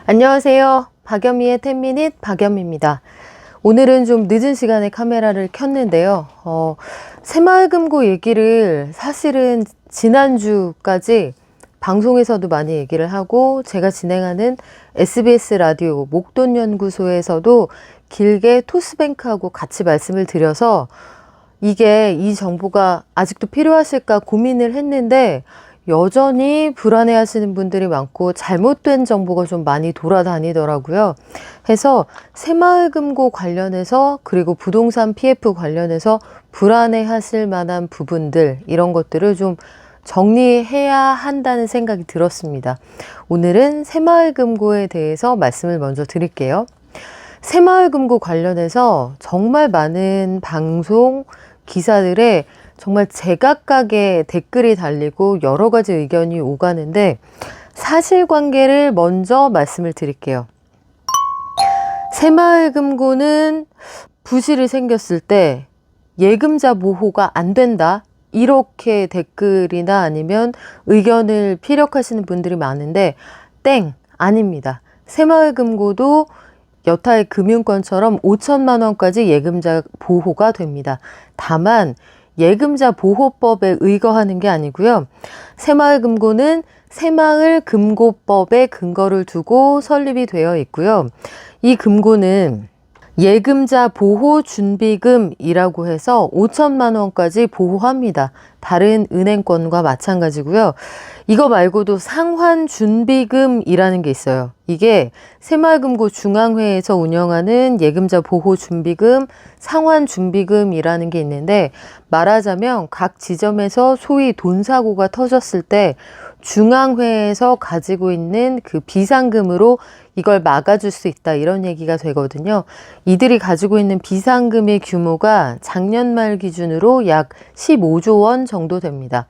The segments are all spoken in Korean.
안녕하세요. 박연미의 10미닛 박연미입니다. 오늘은 좀 늦은 시간에 카메라를 켰는데요. 새마을금고 얘기를 사실은 지난주까지 방송에서도 많이 얘기를 하고 제가 진행하는 SBS 라디오 목돈연구소에서도 길게 토스뱅크하고 같이 말씀을 드려서 이 정보가 아직도 필요하실까 고민을 했는데 여전히 불안해 하시는 분들이 많고 잘못된 정보가 좀 많이 돌아다니더라고요. 해서 새마을금고 관련해서 그리고 부동산 PF 관련해서 불안해 하실 만한 부분들 이런 것들을 좀 정리해야 한다는 생각이 들었습니다. 오늘은 새마을금고에 대해서 말씀을 먼저 드릴게요. 새마을금고 관련해서 정말 많은 방송 기사들에 정말 제각각의 댓글이 달리고 여러 가지 의견이 오가는데 사실관계를 먼저 말씀을 드릴게요. 새마을금고는 부실이 생겼을 때 예금자 보호가 안 된다. 이렇게 댓글이나 아니면 의견을 피력하시는 분들이 많은데 땡! 아닙니다. 새마을금고도 여타의 금융권처럼 5천만 원까지 예금자 보호가 됩니다. 다만 예금자 보호법에 의거하는 게 아니고요. 새마을금고는 새마을금고법에 근거를 두고 설립이 되어 있고요. 이 금고는 예금자 보호준비금이라고 해서 5천만 원까지 보호합니다. 다른 은행권과 마찬가지고요. 이거 말고도 상환준비금이라는 게 있어요. 이게 새마을금고 중앙회에서 운영하는 예금자 보호준비금, 상환준비금이라는 게 있는데 말하자면 각 지점에서 소위 돈사고가 터졌을 때 중앙회에서 가지고 있는 그 비상금으로 이걸 막아줄 수 있다 이런 얘기가 되거든요. 이들이 가지고 있는 비상금의 규모가 작년 말 기준으로 약 15조 원 정도 됩니다.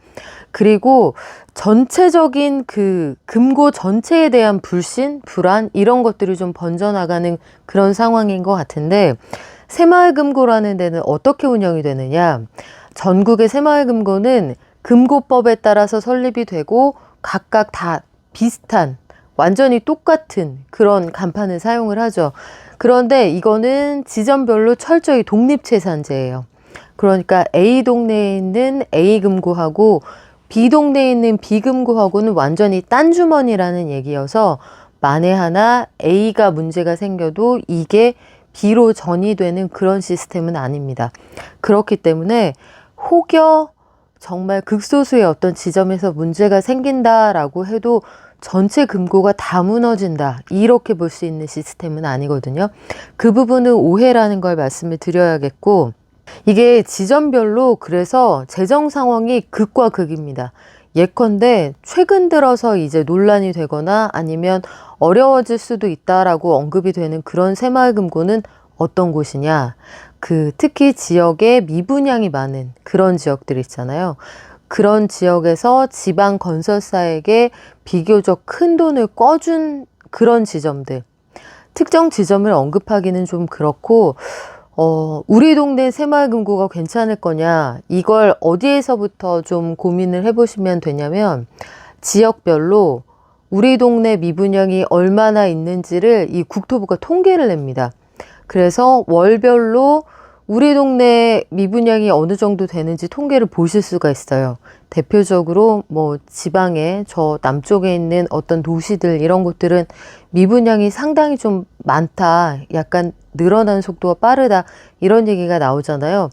그리고 전체적인 그 금고 전체에 대한 불신, 불안 이런 것들이 좀 번져나가는 그런 상황인 것 같은데 새마을금고라는 데는 어떻게 운영이 되느냐. 전국의 새마을금고는 금고법에 따라서 설립이 되고 각각 다 비슷한 완전히 똑같은 그런 간판을 사용을 하죠. 그런데 이거는 지점별로 철저히 독립채산제예요. 그러니까 A 동네에 있는 A금고하고 B 동네에 있는 B금고하고는 완전히 딴 주머니라는 얘기여서 만에 하나 A가 문제가 생겨도 이게 B로 전이되는 그런 시스템은 아닙니다. 그렇기 때문에 혹여 정말 극소수의 어떤 지점에서 문제가 생긴다라고 해도 전체 금고가 다 무너진다 이렇게 볼 수 있는 시스템은 아니거든요. 그 부분은 오해라는 걸 말씀을 드려야겠고 이게 지점별로 그래서 재정 상황이 극과 극입니다. 예컨대 최근 들어서 이제 논란이 되거나 아니면 어려워질 수도 있다라고 언급이 되는 그런 새마을금고는 어떤 곳이냐. 특히 지역에 미분양이 많은 그런 지역들 있잖아요. 그런 지역에서 지방 건설사에게 비교적 큰 돈을 꿔준 그런 지점들. 특정 지점을 언급하기는 좀 그렇고 우리 동네 새마을금고가 괜찮을 거냐 이걸 어디에서부터 좀 고민을 해보시면 되냐면 지역별로 우리 동네 미분양이 얼마나 있는지를 이 국토부가 통계를 냅니다. 그래서 월별로 우리 동네 미분양이 어느 정도 되는지 통계를 보실 수가 있어요. 대표적으로 뭐 지방에 저 남쪽에 있는 어떤 도시들 이런 곳들은 미분양이 상당히 좀 많다. 약간 늘어나는 속도가 빠르다. 이런 얘기가 나오잖아요.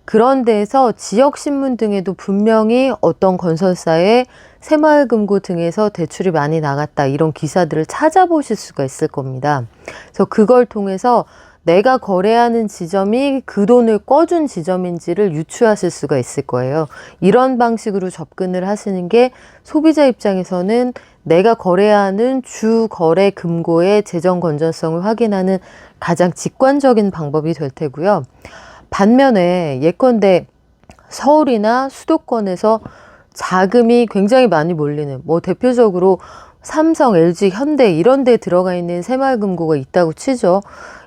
그런 데에서 지역신문 등에도 분명히 어떤 건설사의 새마을금고 등에서 대출이 많이 나갔다. 이런 기사들을 찾아보실 수가 있을 겁니다. 그래서 그걸 통해서 내가 거래하는 지점이 그 돈을 꿔준 지점인지를 유추하실 수가 있을 거예요. 이런 방식으로 접근을 하시는 게 소비자 입장에서는 내가 거래하는 주 거래 금고의 재정 건전성을 확인하는 가장 직관적인 방법이 될 테고요. 반면에 예컨대 서울이나 수도권에서 자금이 굉장히 많이 몰리는 뭐 대표적으로 삼성, LG, 현대 이런 데 들어가 있는 새마을금고가 있다고 치죠.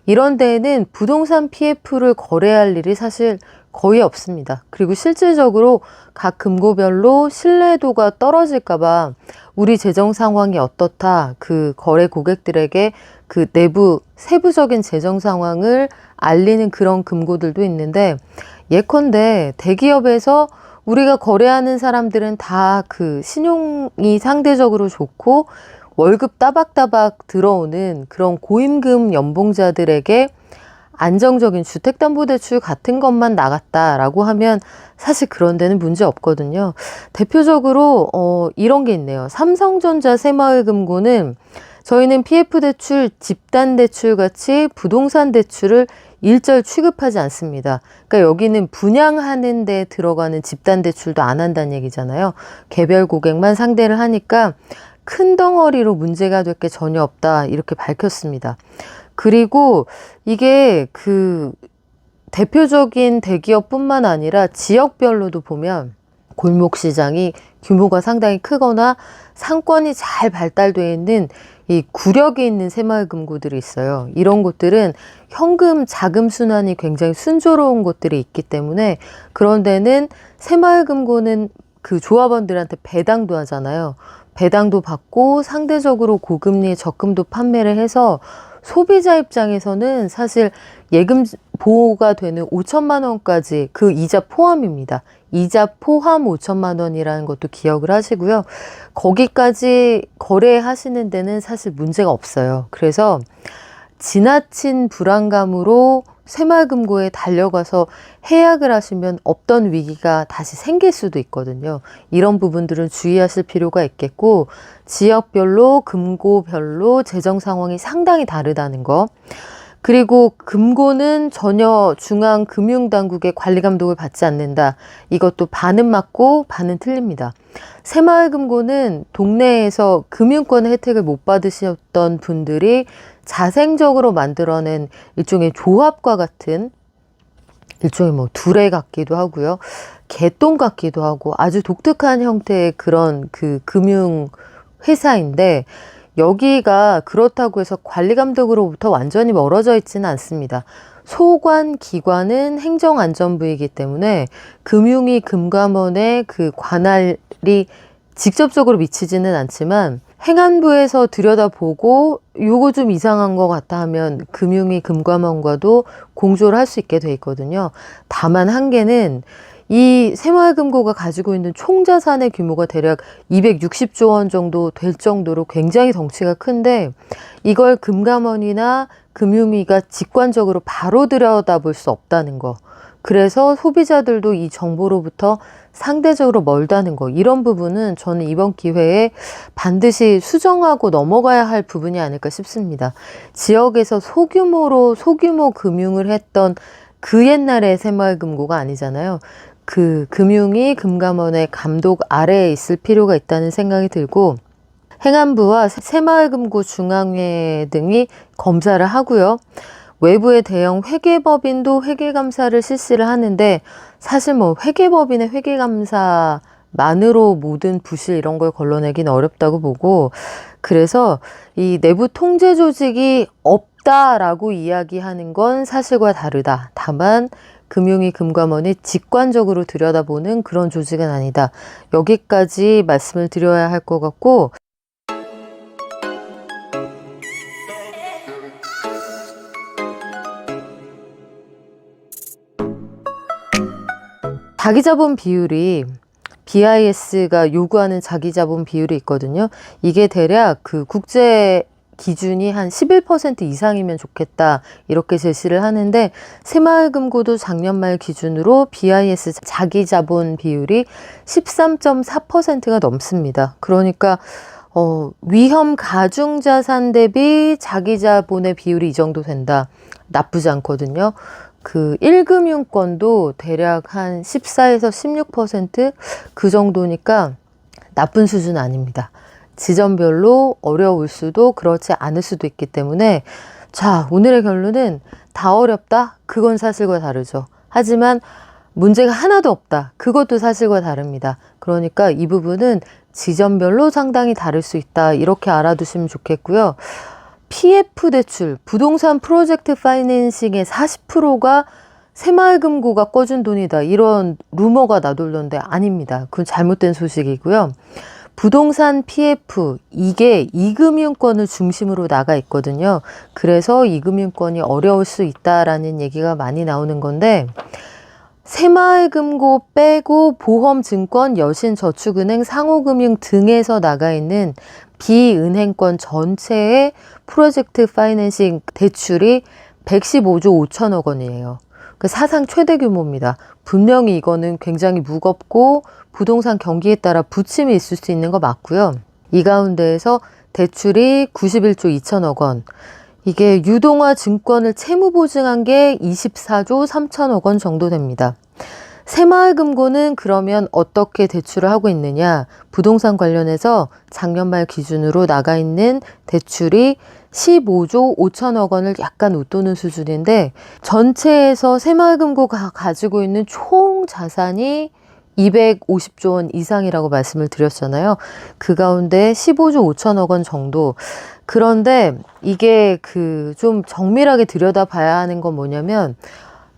이런 데에는 부동산 PF를 거래할 일이 사실 거의 없습니다. 그리고 실질적으로 각 금고별로 신뢰도가 떨어질까 봐 우리 재정 상황이 어떻다, 그 거래 고객들에게 그 내부 세부적인 재정 상황을 알리는 그런 금고들도 있는데, 예컨대 대기업에서 우리가 거래하는 사람들은 다 그 신용이 상대적으로 좋고 월급 따박따박 들어오는 그런 고임금 연봉자들에게 안정적인 주택담보대출 같은 것만 나갔다라고 하면 사실 그런 데는 문제 없거든요. 대표적으로 이런 게 있네요. 삼성전자 새마을금고는 저희는 PF대출, 집단대출 같이 부동산 대출을 일절 취급하지 않습니다. 그러니까 여기는 분양하는 데 들어가는 집단대출도 안 한다는 얘기잖아요. 개별 고객만 상대를 하니까 큰 덩어리로 문제가 될 게 전혀 없다, 이렇게 밝혔습니다. 그리고 이게 그 대표적인 대기업뿐만 아니라 지역별로도 보면 골목시장이 규모가 상당히 크거나 상권이 잘 발달되어 있는 이 구력이 있는 새마을금고들이 있어요. 이런 곳들은 현금 자금 순환이 굉장히 순조로운 곳들이 있기 때문에, 그런 데는 새마을금고는 그 조합원들한테 배당도 하잖아요. 배당도 받고 상대적으로 고금리에 적금도 판매를 해서 소비자 입장에서는 사실 예금 보호가 되는 5천만 원까지, 그 이자 포함입니다. 이자 포함 5천만 원이라는 것도 기억을 하시고요. 거기까지 거래하시는 데는 사실 문제가 없어요. 그래서 지나친 불안감으로 새마을금고에 달려가서 해약을 하시면 없던 위기가 다시 생길 수도 있거든요. 이런 부분들은 주의하실 필요가 있겠고, 지역별로 금고별로 재정 상황이 상당히 다르다는 거, 그리고 금고는 전혀 중앙금융당국의 관리 감독을 받지 않는다. 이것도 반은 맞고 반은 틀립니다. 새마을금고는 동네에서 금융권 혜택을 못 받으셨던 분들이 자생적으로 만들어낸 일종의 조합과 같은, 일종의 뭐 두레 같기도 하고요, 개똥 같기도 하고 아주 독특한 형태의 그런 그 금융 회사인데, 여기가 그렇다고 해서 관리 감독으로부터 완전히 멀어져 있지는 않습니다. 소관 기관은 행정안전부이기 때문에 금융위 금감원의 그 관할이 직접적으로 미치지는 않지만, 행안부에서 들여다보고 요거 좀 이상한 것 같다 하면 금융위 금감원과도 공조를 할 수 있게 돼 있거든요. 다만 한계는 이 새마을금고가 가지고 있는 총 자산의 규모가 대략 260조 원 정도 될 정도로 굉장히 덩치가 큰데, 이걸 금감원이나 금융위가 직관적으로 바로 들여다볼 수 없다는 거, 그래서 소비자들도 이 정보로부터 상대적으로 멀다는 거, 이런 부분은 저는 이번 기회에 반드시 수정하고 넘어가야 할 부분이 아닐까 싶습니다. 지역에서 소규모 금융을 했던 그 옛날의 새마을금고가 아니잖아요. 그 금융이 금감원의 감독 아래에 있을 필요가 있다는 생각이 들고, 행안부와 새마을금고 중앙회 등이 검사를 하고요. 외부의 대형 회계법인도 회계감사를 실시를 하는데, 사실 뭐 회계법인의 회계감사만으로 모든 부실 이런 걸 걸러내기는 어렵다고 보고, 그래서 이 내부 통제 조직이 없다라고 이야기하는 건 사실과 다르다. 다만 금융위 금감원이 직관적으로 들여다보는 그런 조직은 아니다. 여기까지 말씀을 드려야 할 것 같고, 자기자본 비율이, BIS가 요구하는 자기자본 비율이 있거든요. 이게 대략 그 국제 기준이 한 11% 이상이면 좋겠다, 이렇게 제시를 하는데, 새마을금고도 작년 말 기준으로 BIS 자기자본 비율이 13.4%가 넘습니다. 그러니까 위험 가중자산 대비 자기자본의 비율이 이 정도 된다. 나쁘지 않거든요. 그 1금융권도 대략 한 14에서 16% 그 정도니까 나쁜 수준 아닙니다. 지점별로 어려울 수도 그렇지 않을 수도 있기 때문에, 자, 오늘의 결론은 다 어렵다? 그건 사실과 다르죠. 하지만 문제가 하나도 없다. 그것도 사실과 다릅니다. 그러니까 이 부분은 지점별로 상당히 다를 수 있다. 이렇게 알아두시면 좋겠고요. PF 대출, 부동산 프로젝트 파이낸싱의 40%가 새마을금고가 꺼준 돈이다, 이런 루머가 나돌던데 아닙니다. 그건 잘못된 소식이고요. 부동산 PF, 이게 이금융권을 중심으로 나가 있거든요. 그래서 이금융권이 어려울 수 있다라는 얘기가 많이 나오는 건데, 새마을금고 빼고 보험증권, 여신저축은행, 상호금융 등에서 나가 있는 비은행권 전체의 프로젝트 파이낸싱 대출이 115조 5천억 원이에요. 그 사상 최대 규모입니다. 분명히 이거는 굉장히 무겁고 부동산 경기에 따라 부침이 있을 수 있는 거 맞고요. 이 가운데에서 대출이 91조 2천억 원, 이게 유동화 증권을 채무 보증한 게 24조 3천억 원 정도 됩니다. 새마을금고는 그러면 어떻게 대출을 하고 있느냐? 부동산 관련해서 작년 말 기준으로 나가 있는 대출이 15조 5천억 원을 약간 웃도는 수준인데, 전체에서 새마을금고가 가지고 있는 총 자산이 250조 원 이상이라고 말씀을 드렸잖아요. 그 가운데 15조 5천억 원 정도. 그런데 이게 좀 정밀하게 들여다봐야 하는 건 뭐냐면,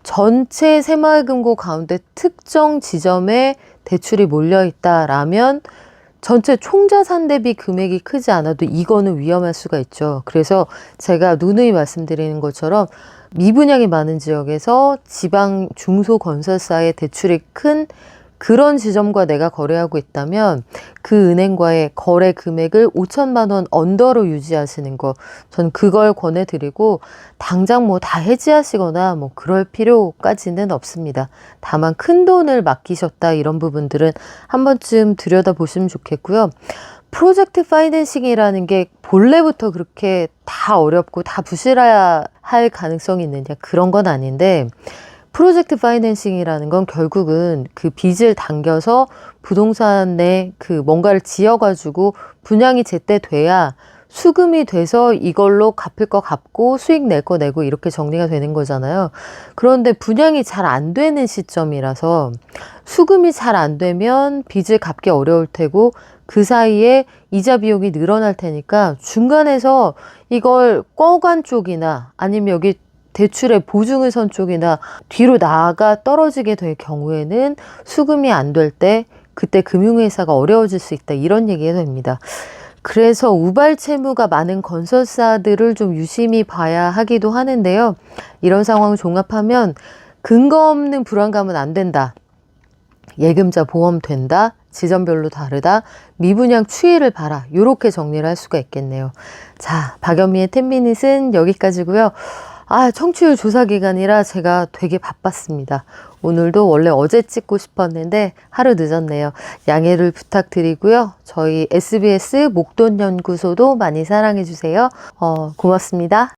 전체 새마을금고 가운데 특정 지점에 대출이 몰려 있다라면 전체 총자산 대비 금액이 크지 않아도 이거는 위험할 수가 있죠. 그래서 제가 누누이 말씀드리는 것처럼 미분양이 많은 지역에서 지방 중소건설사의 대출이 큰 그런 지점과 내가 거래하고 있다면 그 은행과의 거래 금액을 5천만 원 언더로 유지하시는 거, 전 그걸 권해드리고, 당장 뭐 다 해지하시거나 뭐 그럴 필요까지는 없습니다. 다만 큰 돈을 맡기셨다 이런 부분들은 한 번쯤 들여다보시면 좋겠고요. 프로젝트 파이낸싱이라는 게 본래부터 그렇게 다 어렵고 다 부실해야 할 가능성이 있느냐, 그런 건 아닌데, 프로젝트 파이낸싱이라는 건 결국은 그 빚을 당겨서 부동산에 뭔가를 지어가지고 분양이 제때 돼야 수금이 돼서 이걸로 갚을 거 갚고 수익 낼 거 내고 이렇게 정리가 되는 거잖아요. 그런데 분양이 잘 안 되는 시점이라서 수금이 잘 안 되면 빚을 갚기 어려울 테고, 그 사이에 이자 비용이 늘어날 테니까 중간에서 이걸 꿔간 쪽이나 아니면 여기 대출의 보증을 선 쪽이나 뒤로 나아가 떨어지게 될 경우에는 수금이 안 될 때 그때 금융회사가 어려워질 수 있다, 이런 얘기가 됩니다. 그래서 우발 채무가 많은 건설사들을 좀 유심히 봐야 하기도 하는데요. 이런 상황을 종합하면 근거 없는 불안감은 안 된다, 예금자 보험 된다, 지점별로 다르다, 미분양 추이를 봐라, 이렇게 정리를 할 수가 있겠네요. 자, 박연미의 10미닛은 여기까지고요. 청취율 조사 기간이라 제가 되게 바빴습니다. 오늘도 원래 어제 찍고 싶었는데 하루 늦었네요. 양해를 부탁드리고요. 저희 SBS 목돈연구소도 많이 사랑해주세요. 고맙습니다.